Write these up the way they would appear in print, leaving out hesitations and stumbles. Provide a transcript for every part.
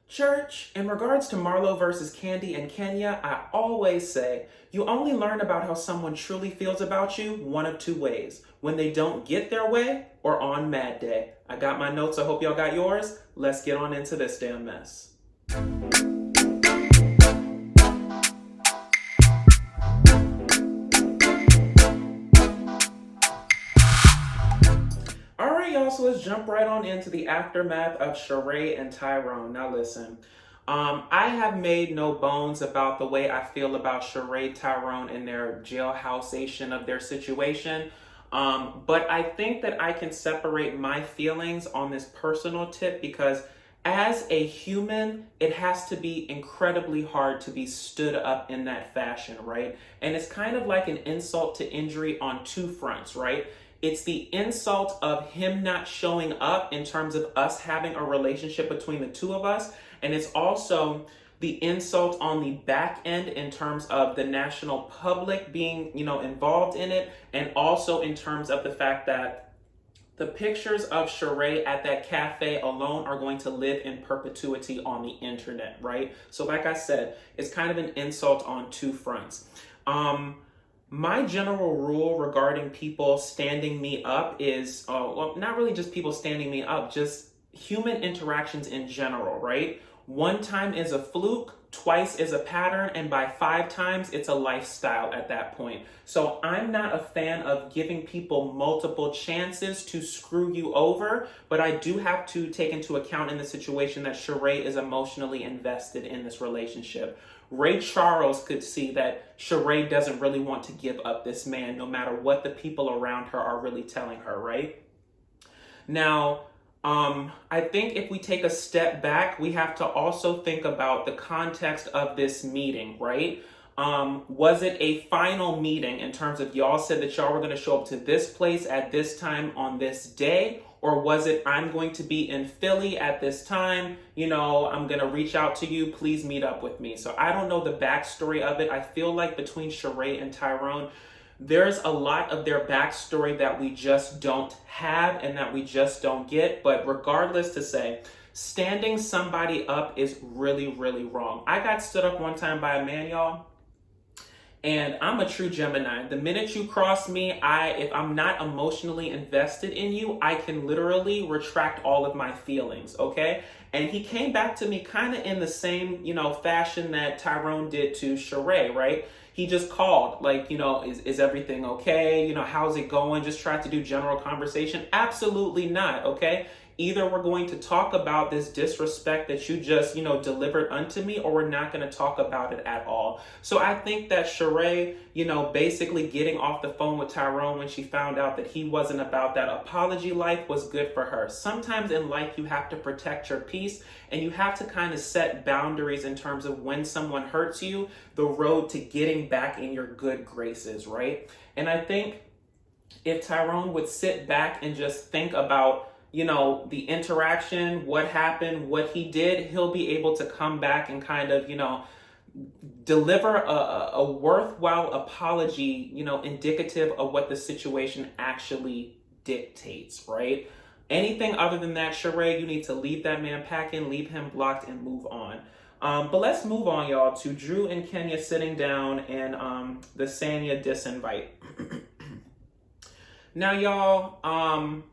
Church, in regards to Marlo versus Candy and Kenya, I always say you only learn about how someone truly feels about you one of two ways: when they don't get their way or on Mad Day. I got my notes, I hope y'all got yours. Let's get on into this damn mess. Y'all, so let's jump right on into the aftermath of Sheree and Tyrone. Now listen, I have made no bones about the way I feel about Sheree, Tyrone, and their jailhouseation of their situation. But I think that I can separate my feelings on this personal tip because as a human, it has to be incredibly hard to be stood up in that fashion, right? And it's kind of like an insult to injury on two fronts, right? It's the insult of him not showing up in terms of us having a relationship between the two of us. And it's also the insult on the back end in terms of the national public being, involved in it. And also in terms of the fact that the pictures of Sheree at that cafe alone are going to live in perpetuity on the internet, right? So like I said, it's kind of an insult on two fronts. My general rule regarding people standing me up is, not really just people standing me up, just human interactions in general, right? One time is a fluke, twice is a pattern, and by 5 times, it's a lifestyle at that point. So I'm not a fan of giving people multiple chances to screw you over, but I do have to take into account in the situation that Sheree is emotionally invested in this relationship. Ray Charles could see that Sheree doesn't really want to give up this man no matter what the people around her are really telling her, right? Now, I think if we take a step back, we have to also think about the context of this meeting, right? Was it a final meeting in terms of y'all said that y'all were going to show up to this place at this time on this day? Or was it, I'm going to be in Philly at this time, I'm going to reach out to you, please meet up with me. So I don't know the backstory of it. I feel like between Sheree and Tyrone, there's a lot of their backstory that we just don't have and that we just don't get. But regardless to say, standing somebody up is really, really wrong. I got stood up one time by a man, y'all. And I'm a true Gemini. The minute you cross me, if I'm not emotionally invested in you, I can literally retract all of my feelings, okay? And he came back to me kind of in the same, fashion that Tyrone did to Sheree, right? He just called, like, is everything okay? How's it going? Just tried to do general conversation. Absolutely not, okay? Either we're going to talk about this disrespect that you just, delivered unto me, or we're not going to talk about it at all. So I think that Sheree, basically getting off the phone with Tyrone when she found out that he wasn't about that apology life was good for her. Sometimes in life, you have to protect your peace and you have to kind of set boundaries in terms of when someone hurts you, the road to getting back in your good graces, right? And I think if Tyrone would sit back and just think about the interaction, what happened, what he did, he'll be able to come back and kind of, deliver a worthwhile apology, indicative of what the situation actually dictates, right? Anything other than that, Sheree, you need to leave that man packing, leave him blocked, and move on. But let's move on, y'all, to Drew and Kenya sitting down in the Sanya Disinvite. Now, y'all,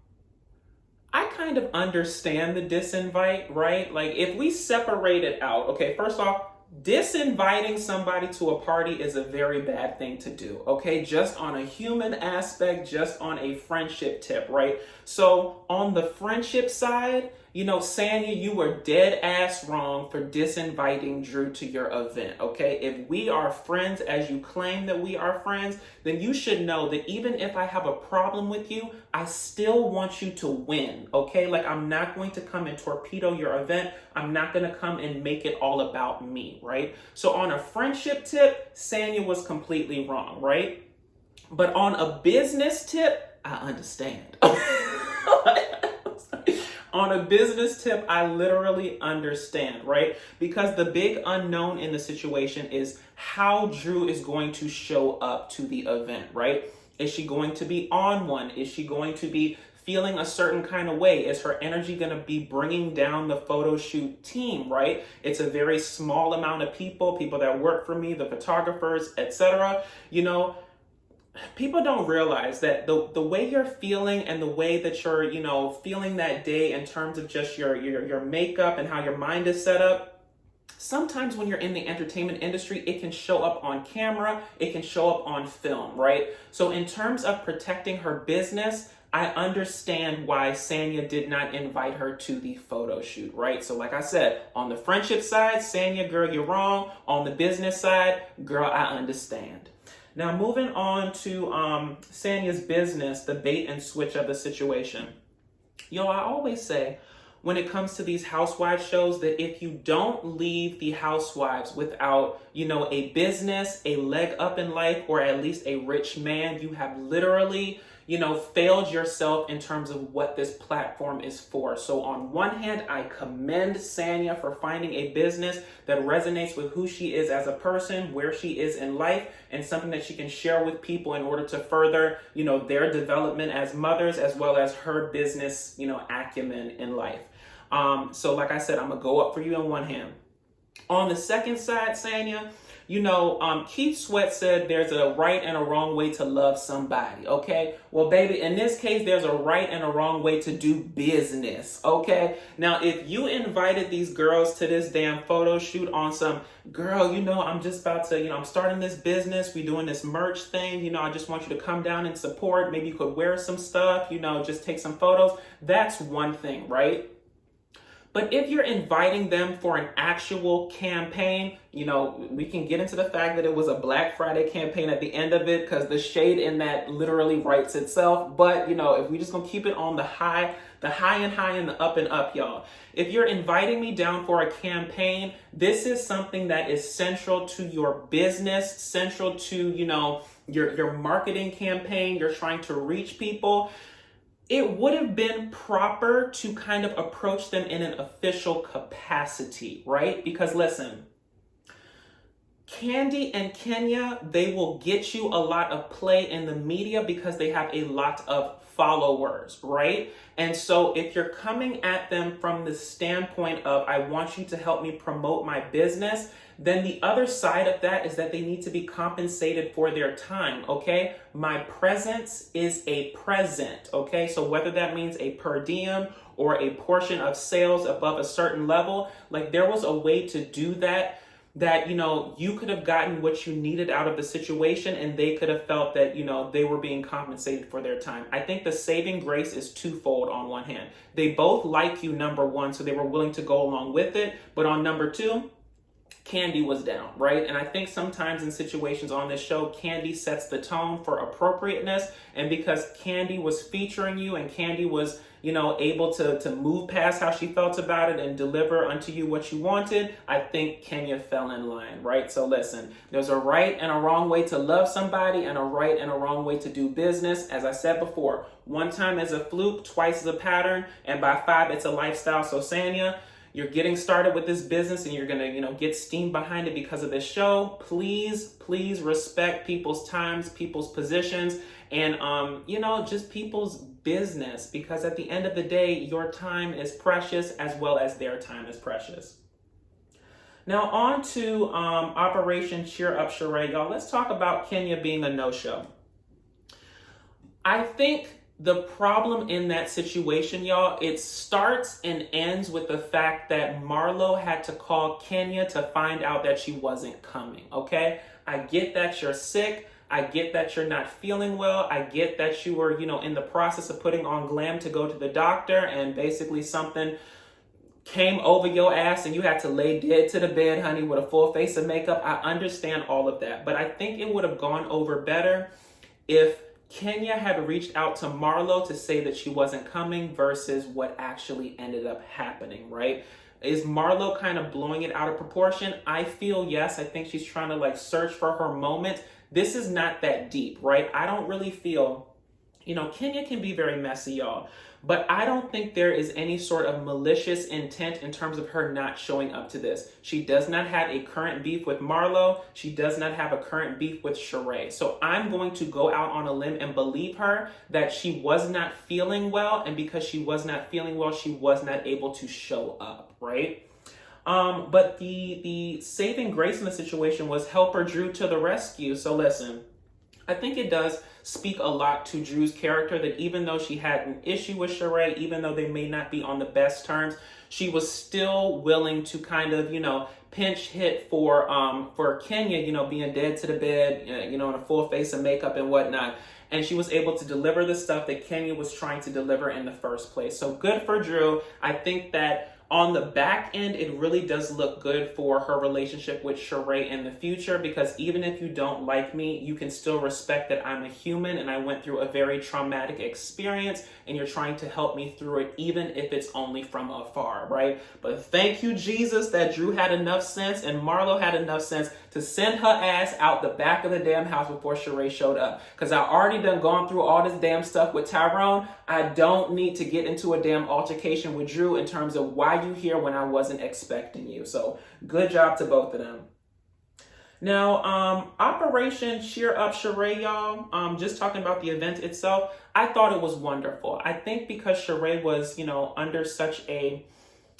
I kind of understand the disinvite, right? Like, if we separate it out, okay, first off, disinviting somebody to a party is a very bad thing to do, okay? Just on a human aspect, just on a friendship tip, right? So on the friendship side, Sanya, you were dead ass wrong for disinviting Drew to your event, okay? If we are friends as you claim that we are friends, then you should know that even if I have a problem with you, I still want you to win, okay? Like, I'm not going to come and torpedo your event. I'm not going to come and make it all about me, right? So on a friendship tip, Sanya was completely wrong, right? But on a business tip, I understand. On a business tip, I literally understand, right? Because the big unknown in the situation is how Drew is going to show up to the event, right? Is she going to be on one? Is she going to be feeling a certain kind of way? Is her energy going to be bringing down the photo shoot team, right? It's a very small amount of people that work for me, the photographers, etc. You know, people don't realize that the way you're feeling and the way that you're, you know, feeling that day in terms of just your makeup and how your mind is set up, sometimes when you're in the entertainment industry, it can show up on camera, it can show up on film, right? So in terms of protecting her business, I understand why Sanya did not invite her to the photo shoot, right? So like I said, on the friendship side, Sanya, girl, you're wrong. On the business side, girl, I understand. Now, moving on to Sanya's business, the bait and switch of the situation. Yo, I always say, when it comes to these housewives shows, that if you don't leave the housewives without, you know, a business, a leg up in life, or at least a rich man, you have literally, you know, failed yourself in terms of what this platform is for. So on one hand, I commend Sanya for finding a business that resonates with who she is as a person, where she is in life, and something that she can share with people in order to further, you know, their development as mothers, as well as her business, you know, acumen in life. So like I said, I'm gonna go up for you on one hand. On the second side, Sanya, you know, Keith Sweat said there's a right and a wrong way to love somebody, okay? Well, baby, in this case, there's a right and a wrong way to do business, okay? Now, if you invited these girls to this damn photo shoot on some, girl, you know, I'm just about to, you know, I'm starting this business, we doing this merch thing, you know, I just want you to come down and support, maybe you could wear some stuff, you know, just take some photos, that's one thing, right? But if you're inviting them for an actual campaign, you know, we can get into the fact that it was a Black Friday campaign at the end of it, because the shade in that literally writes itself. But, you know, if we just gonna keep it on the high and the up, y'all. If you're inviting me down for a campaign, this is something that is central to your business, central to, you know, your marketing campaign. You're trying to reach people. It would have been proper to kind of approach them in an official capacity, right? Because listen, Kandi and Kenya, they will get you a lot of play in the media because they have a lot of followers, right? And so if you're coming at them from the standpoint of, I want you to help me promote my business, then the other side of that is that they need to be compensated for their time, okay? My presence is a present, okay? So whether that means a per diem or a portion of sales above a certain level, like there was a way to do that, you know, you could have gotten what you needed out of the situation and they could have felt that, you know, they were being compensated for their time. I think the saving grace is twofold on one hand. They both like you, number one, so they were willing to go along with it. But on number two, Kandi was down, right? And I think sometimes in situations on this show, Kandi sets the tone for appropriateness. And because Kandi was featuring you and Kandi was, you know, able to move past how she felt about it and deliver unto you what you wanted, I think Kenya fell in line, right? So listen, there's a right and a wrong way to love somebody and a right and a wrong way to do business. As I said before, one time is a fluke, twice is a pattern, and by five, it's a lifestyle. So Sanya, you're getting started with this business and you're going to, you know, get steam behind it because of this show. Please respect people's times, people's positions, and, you know, just people's business, because at the end of the day, your time is precious as well as their time is precious. Now on to Operation Cheer Up Sheree, y'all. Let's talk about Kenya being a no-show. I think the problem in that situation, y'all, it starts and ends with the fact that Marlo had to call Kenya to find out that she wasn't coming, okay? I get that you're sick. I get that you're not feeling well. I get that you were, you know, in the process of putting on glam to go to the doctor and basically something came over your ass and you had to lay dead to the bed, honey, with a full face of makeup. I understand all of that, but I think it would have gone over better if Kenya had reached out to Marlo to say that she wasn't coming versus what actually ended up happening, right? Is Marlo kind of blowing it out of proportion? I feel yes. I think she's trying to like search for her moment. This is not that deep, right? I don't really feel Kenya can be very messy, y'all. But I don't think there is any sort of malicious intent in terms of her not showing up to this. She does not have a current beef with Marlo. She does not have a current beef with Sheree. So I'm going to go out on a limb and believe her that she was not feeling well. And because she was not feeling well, she was not able to show up, right? But the saving grace in the situation was helper Drew to the rescue. So listen, I think it does speak a lot to Drew's character that even though she had an issue with Sheree, even though they may not be on the best terms, she was still willing to kind of, pinch hit for Kenya, being dead to the bed, in a full face of makeup and whatnot. And she was able to deliver the stuff that Kenya was trying to deliver in the first place. So good for Drew. I think that on the back end, it really does look good for her relationship with Sheree in the future, because even if you don't like me, you can still respect that I'm a human and I went through a very traumatic experience and you're trying to help me through it, even if it's only from afar, right? But thank you, Jesus, that Drew had enough sense and Marlo had enough sense to send her ass out the back of the damn house before Sheree showed up. Because I already done gone through all this damn stuff with Tyrone. I don't need to get into a damn altercation with Drew in terms of why you here when I wasn't expecting you. So good job to both of them. Now, Operation Cheer Up Sheree, y'all, just talking about the event itself, I thought it was wonderful. I think because Sheree was, under such a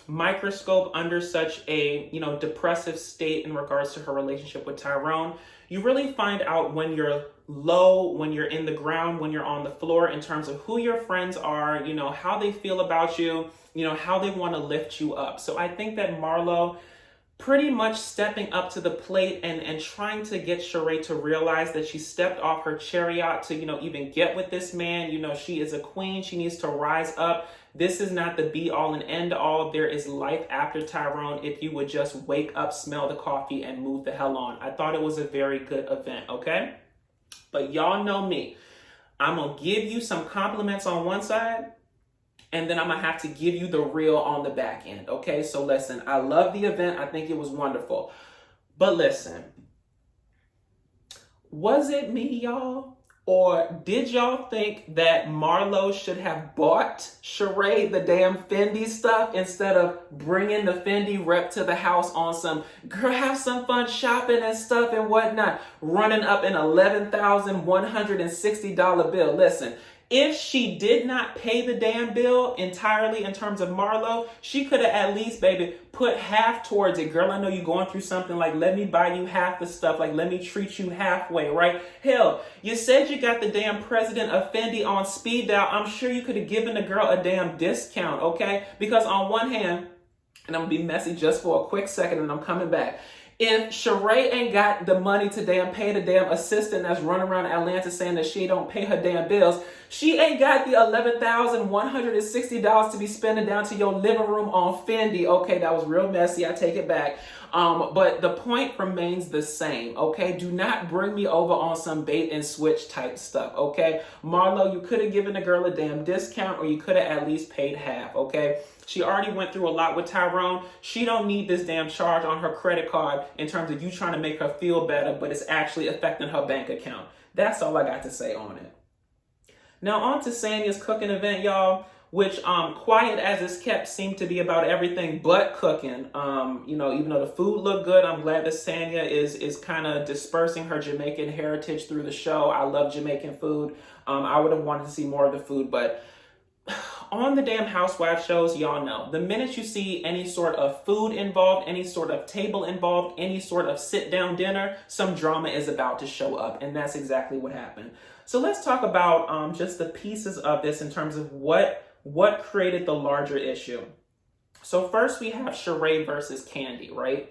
microscope, under such a, depressive state in regards to her relationship with Tyrone, you really find out when you're low, when you're in the ground, when you're on the floor in terms of who your friends are, how they feel about you, how they want to lift you up. So I think that Marlo pretty much stepping up to the plate and trying to get Sheree to realize that she stepped off her chariot to, even get with this man. She is a queen. She needs to rise up. This is not the be all and end all. There is life after Tyrone if you would just wake up, smell the coffee, and move the hell on. I thought it was a very good event, okay? But y'all know me. I'm going to give you some compliments on one side, and then I'm going to have to give you the real on the back end, okay? So listen, I love the event. I think it was wonderful. But listen, was it me, y'all? Or did y'all think that Marlo should have bought Sheree the damn Fendi stuff instead of bringing the Fendi rep to the house on some, girl, have some fun shopping and stuff and whatnot, running up an $11,160 bill? Listen, if she did not pay the damn bill entirely in terms of Marlo, she could have at least, baby, put half towards it. Girl, I know you're going through something, like, let me buy you half the stuff, like, let me treat you halfway, right? Hell, you said you got the damn president of Fendi on speed dial. I'm sure you could have given the girl a damn discount, okay? Because on one hand, and I'm gonna be messy just for a quick second and I'm coming back. If Sheree ain't got the money to damn pay the damn assistant that's running around Atlanta saying that she don't pay her damn bills, she ain't got the $11,160 to be spending down to your living room on Fendi. Okay, that was real messy. I take it back. But the point remains the same, okay? Do not bring me over on some bait and switch type stuff, okay? Marlo, you could have given the girl a damn discount, or you could have at least paid half, okay? She already went through a lot with Tyrone. She don't need this damn charge on her credit card in terms of you trying to make her feel better, but it's actually affecting her bank account. That's all I got to say on it. Now on to Sanya's cooking event, y'all, which quiet as it's kept seemed to be about everything but cooking. Even though the food looked good, I'm glad that Sanya is kind of dispersing her Jamaican heritage through the show. I love Jamaican food. I would have wanted to see more of the food, but on the damn Housewives shows, y'all know, the minute you see any sort of food involved, any sort of table involved, any sort of sit-down dinner, some drama is about to show up, and that's exactly what happened. So let's talk about just the pieces of this in terms of what created the larger issue. So first we have Sheree versus Kandi, right?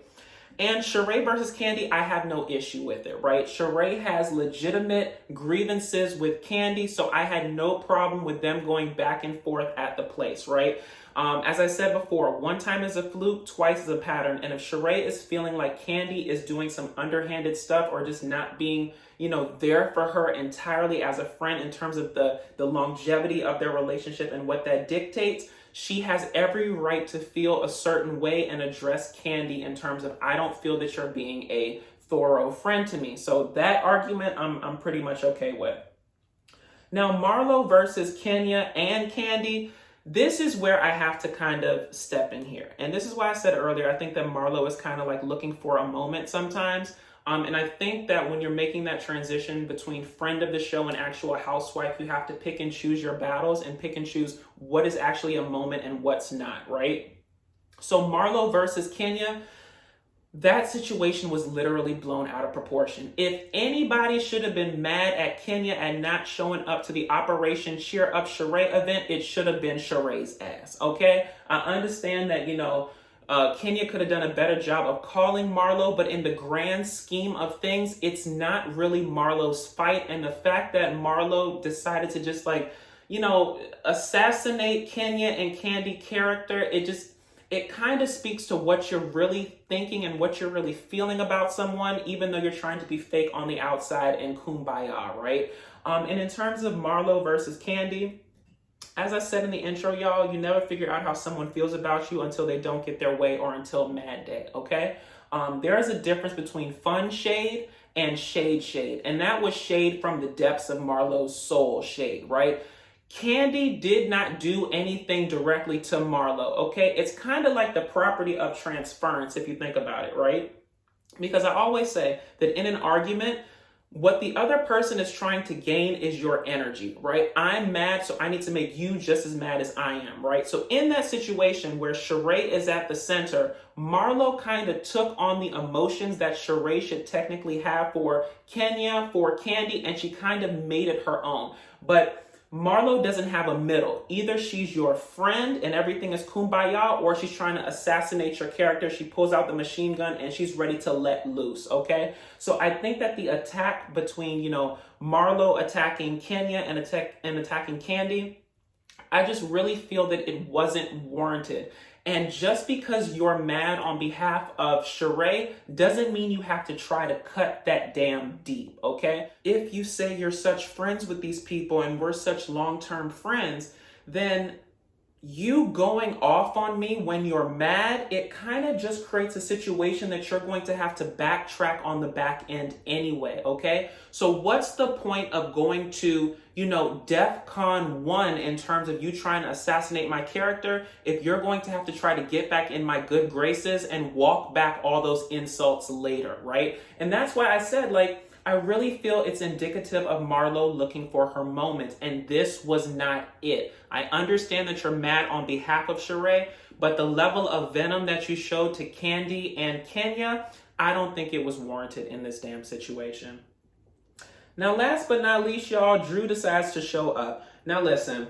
And Sheree versus Kandi, I have no issue with it, right? Sheree has legitimate grievances with Kandi, so I had no problem with them going back and forth at the place, right? As I said before, one time is a fluke, twice is a pattern. And if Sheree is feeling like Kandi is doing some underhanded stuff or just not being, there for her entirely as a friend in terms of the longevity of their relationship and what that dictates, she has every right to feel a certain way and address Kandi in terms of, I don't feel that you're being a thorough friend to me. So that argument, I'm pretty much okay with. Now, Marlo versus Kenya and Kandi, this is where I have to kind of step in here. And this is why I said earlier, I think that Marlo is kind of like looking for a moment sometimes. And I think that when you're making that transition between friend of the show and actual housewife, you have to pick and choose your battles and pick and choose what is actually a moment and what's not, right? So Marlo versus Kenya, that situation was literally blown out of proportion. If anybody should have been mad at Kenya and not showing up to the Operation Cheer Up Sheree event, it should have been Sheree's ass, okay? I understand that, Kenya could have done a better job of calling Marlo, but in the grand scheme of things, it's not really Marlo's fight. And the fact that Marlo decided to just assassinate Kenya and Kandi character, it kind of speaks to what you're really thinking and what you're really feeling about someone, even though you're trying to be fake on the outside and kumbaya, right? And in terms of Marlo versus Kandi, as I said in the intro, y'all, you never figure out how someone feels about you until they don't get their way or until mad day, okay? There is a difference between fun shade and shade. And that was shade from the depths of Marlo's soul shade, right? Kandi did not do anything directly to Marlo, okay? It's kind of like the property of transference if you think about it, right? Because I always say that in an argument, what the other person is trying to gain is your energy, right? I'm mad, so I need to make you just as mad as I am, right? So in that situation where Sheree is at the center, Marlo kind of took on the emotions that Sheree should technically have for Kenya, for Kandi, and she kind of made it her own. But Marlo doesn't have a middle. Either she's your friend and everything is kumbaya, or she's trying to assassinate your character. She pulls out the machine gun and she's ready to let loose, okay? So I think that the attack between, Marlo attacking Kenya and attacking Kandi, I just really feel that it wasn't warranted. And just because you're mad on behalf of Sheree doesn't mean you have to try to cut that damn deep, okay? If you say you're such friends with these people and we're such long-term friends, then you going off on me when you're mad, it kind of just creates a situation that you're going to have to backtrack on the back end anyway, okay? So what's the point of going to, DEFCON 1 in terms of you trying to assassinate my character if you're going to have to try to get back in my good graces and walk back all those insults later, right? And that's why I said, I really feel it's indicative of Marlo looking for her moment, and this was not it. I understand that you're mad on behalf of Sheree, but the level of venom that you showed to Kandi and Kenya, I don't think it was warranted in this damn situation. Now, last but not least, y'all, Drew decides to show up. Now, listen.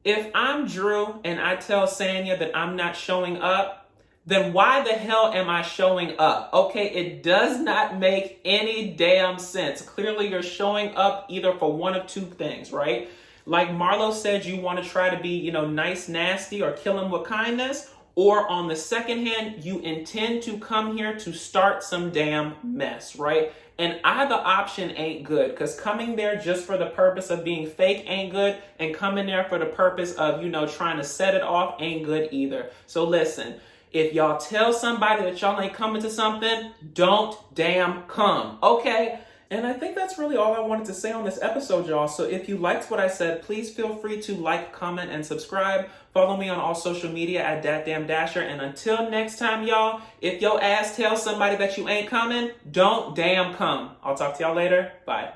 If I'm Drew and I tell Sanya that I'm not showing up, then why the hell am I showing up? Okay, it does not make any damn sense. Clearly, you're showing up either for one of two things, right? Like Marlo said, you want to try to be, nice, nasty, or kill him with kindness. Or on the second hand, you intend to come here to start some damn mess, right? And either option ain't good, because coming there just for the purpose of being fake ain't good, and coming there for the purpose of, trying to set it off ain't good either. So listen, if y'all tell somebody that y'all ain't coming to something, don't damn come, okay? And I think that's really all I wanted to say on this episode, y'all. So if you liked what I said, please feel free to like, comment, and subscribe. Follow me on all social media at DatDamnDasher. And until next time, y'all, if your ass tells somebody that you ain't coming, don't damn come. I'll talk to y'all later. Bye.